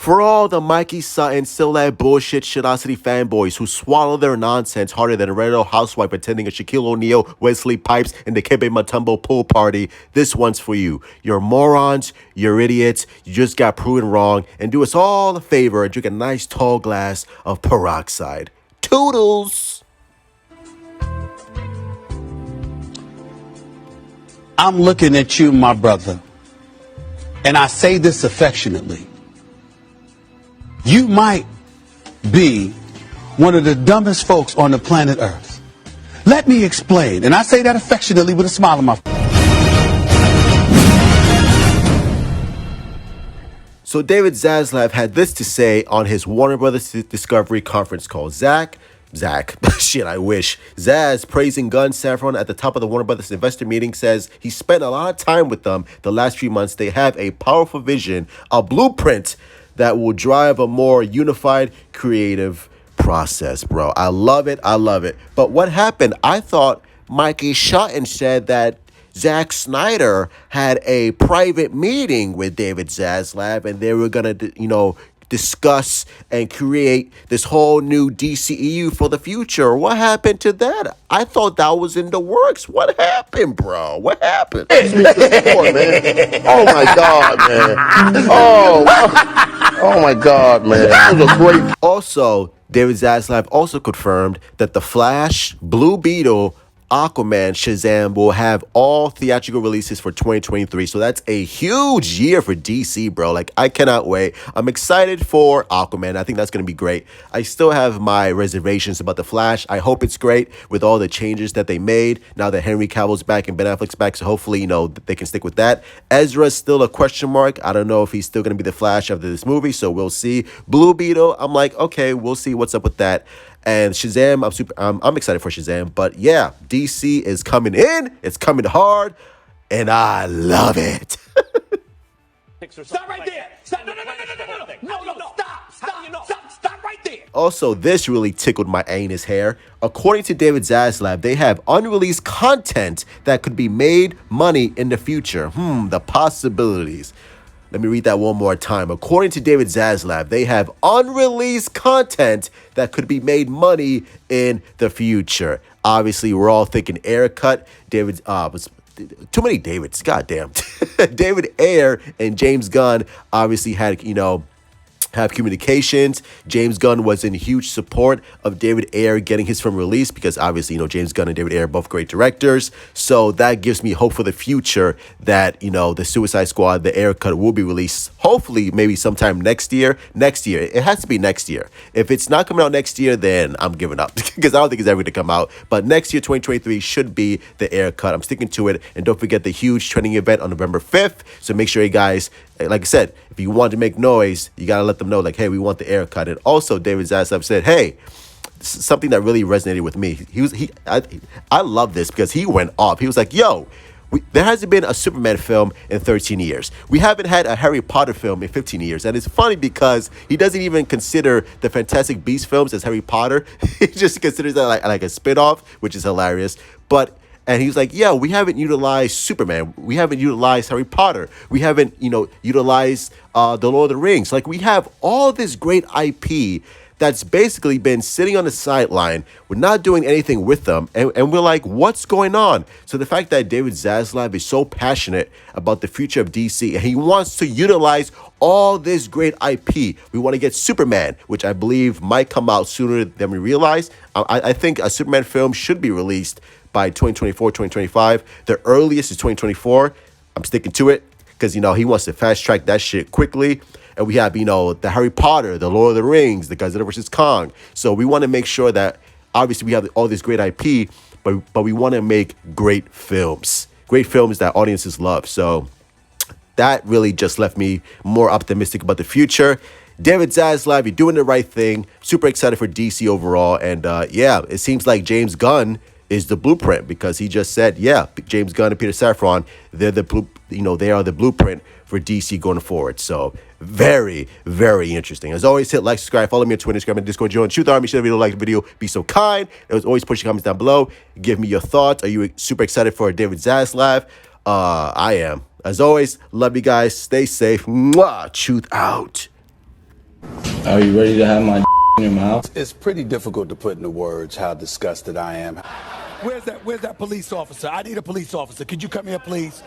For all the Mikey Sutton, still that bullshit shitosity fanboys who swallow their nonsense harder than a regular housewife attending a Shaquille O'Neal, Wesley Pipes, and the Kebe Mutombo pool party, this one's for you. You're morons, you're idiots, you just got proven wrong, and do us all a favor and drink a nice tall glass of peroxide. Toodles! I'm looking at you, my brother, and I say this affectionately. You might be one of the dumbest folks on the planet Earth. Let me explain, and I say that affectionately with a smile on my face. So David Zaslav had this to say on his Warner Brothers Discovery conference call. Zack, shit, I wish. Zaz, praising Gunn Saffron at the top of the Warner Brothers investor meeting, says he spent a lot of time with them the last few months. They have a powerful vision, a blueprint that will drive a more unified creative process, bro. I love it. But what happened? I thought Mikey Sutton said that Zack Snyder had a private meeting with David Zaslav and they were going to, discuss and create this whole new DCEU for the future. What happened to that? I thought that was in the works. What happened, bro? What happened? Man. Oh my God, man. Oh my God, man. That was a great. Also, David Zaslav also confirmed that The Flash, Blue Beetle, Aquaman Shazam will have all theatrical releases for 2023. So that's a huge year for DC, bro. Like, I cannot wait. I'm excited for Aquaman. I think that's going to be great. I still have my reservations about The Flash. I hope it's great with all the changes that they made now that Henry Cavill's back and Ben Affleck's back. So hopefully, they can stick with that. Ezra's still a question mark. I don't know if he's still going to be The Flash after this movie. So we'll see. Blue Beetle, I'm like, okay, we'll see what's up with that. And Shazam, I'm excited for Shazam. But yeah, DC is coming in. It's coming hard. And I love it. Stop right there. Stop. No. Stop right there. Also, this really tickled my anus hair. According to David Zaslav, they have unreleased content that could be made money in the future. The possibilities. Let me read that one more time. According to David Zaslav, they have unreleased content that could be made money in the future. Obviously, we're all thinking Ayer Cut. Too many Davids. Goddamn. David Ayer and James Gunn obviously had, have communications. James Gunn was in huge support of David Ayer getting his film released because obviously, James Gunn and David Ayer are both great directors. So that gives me hope for the future that, the Suicide Squad, the Ayer Cut will be released. Hopefully, maybe sometime next year. It has to be next year. If it's not coming out next year, then I'm giving up because I don't think it's ever going to come out. But next year, 2023, should be the Ayer Cut. I'm sticking to it. And don't forget the huge training event on November 5th. So make sure you guys, like I said, if you want to make noise, you got to let them know, like, hey, we want the Ayer Cut. And also, David Zaslav said, hey, something that really resonated with me. I love this because he went off. He was like, yo, there hasn't been a Superman film in 13 years. We haven't had a Harry Potter film in 15 years. And it's funny because he doesn't even consider the Fantastic Beasts films as Harry Potter. He just considers that like a spinoff, which is hilarious. And he was like, yeah, we haven't utilized Superman. We haven't utilized Harry Potter. We haven't, utilized The Lord of the Rings. Like, we have all this great IP that's basically been sitting on the sideline. We're not doing anything with them. And we're like, what's going on? So the fact that David Zaslav is so passionate about the future of DC and he wants to utilize all this great IP. We want to get Superman, which I believe might come out sooner than we realize. I think a Superman film should be released by 2024, 2025. The earliest is 2024. I'm sticking to it because, he wants to fast track that shit quickly. And we have, the Harry Potter, the Lord of the Rings, the Godzilla vs. Kong. So we want to make sure that, obviously, we have all this great IP, but we want to make great films that audiences love. So that really just left me more optimistic about the future. David Zaslav, you're doing the right thing. Super excited for DC overall. And it seems like James Gunn is the blueprint because he just said, James Gunn and Peter Safran, they are the blueprint for DC going forward. So very, very interesting. As always, hit like, subscribe, follow me on Twitter, Instagram, and Discord. Join Truth Army. Share the video, like the video. Be so kind. As always, push your comments down below. Give me your thoughts. Are you super excited for David Zaslav? I am. As always, love you guys. Stay safe. Mwah. Truth out. Are you ready to have my in your mouth? It's pretty difficult to put into words how disgusted I am. Where's that police officer? I need a police officer. Could you come here, please?